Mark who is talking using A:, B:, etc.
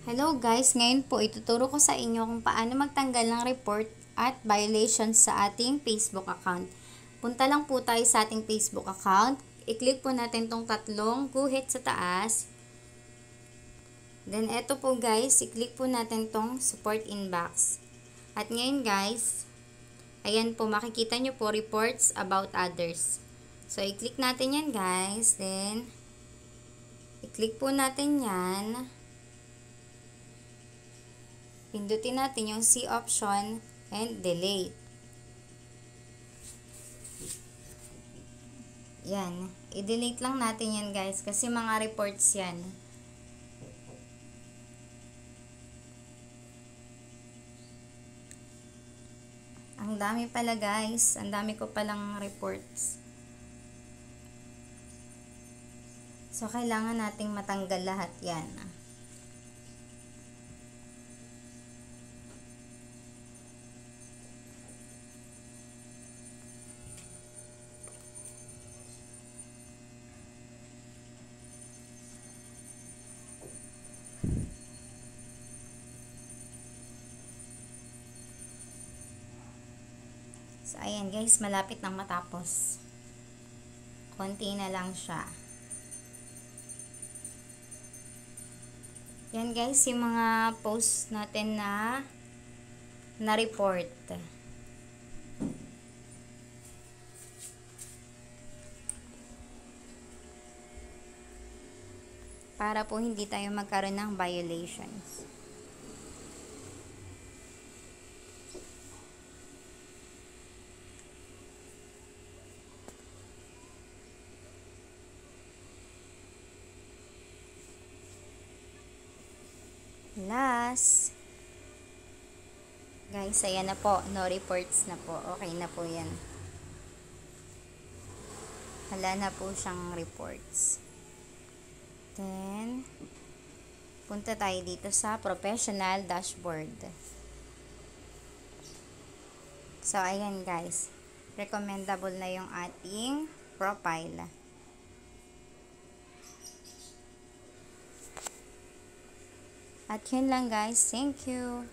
A: Hello guys, ngayon po ituturo ko sa inyo kung paano magtanggal ng report at violations sa ating Facebook account. Punta lang po tayo sa ating Facebook account. I-click po natin tong tatlong guhit sa taas. Then eto po guys, i-click po natin tong support inbox. At ngayon guys, ayan po makikita nyo po reports about others. So i-click natin yan guys. Then i-click po natin yan. Pindutin natin yung C option and delete. Yan. I-delete lang natin yan guys kasi mga reports yan. Ang dami pala guys. Ang dami ko palang reports. So kailangan nating matanggal lahat yan. So, ayan guys, malapit nang matapos. Konti na lang siya. Yan guys, yung mga post natin na report. Para po hindi tayo magkaroon ng violations. Last. Guys, ayan na po. No reports na po. Okay na po yan. Wala na po siyang reports. Then, punta tayo dito sa professional dashboard. So, ayan guys. Recommendable na yung ating profile. At yun lang guys. Thank you.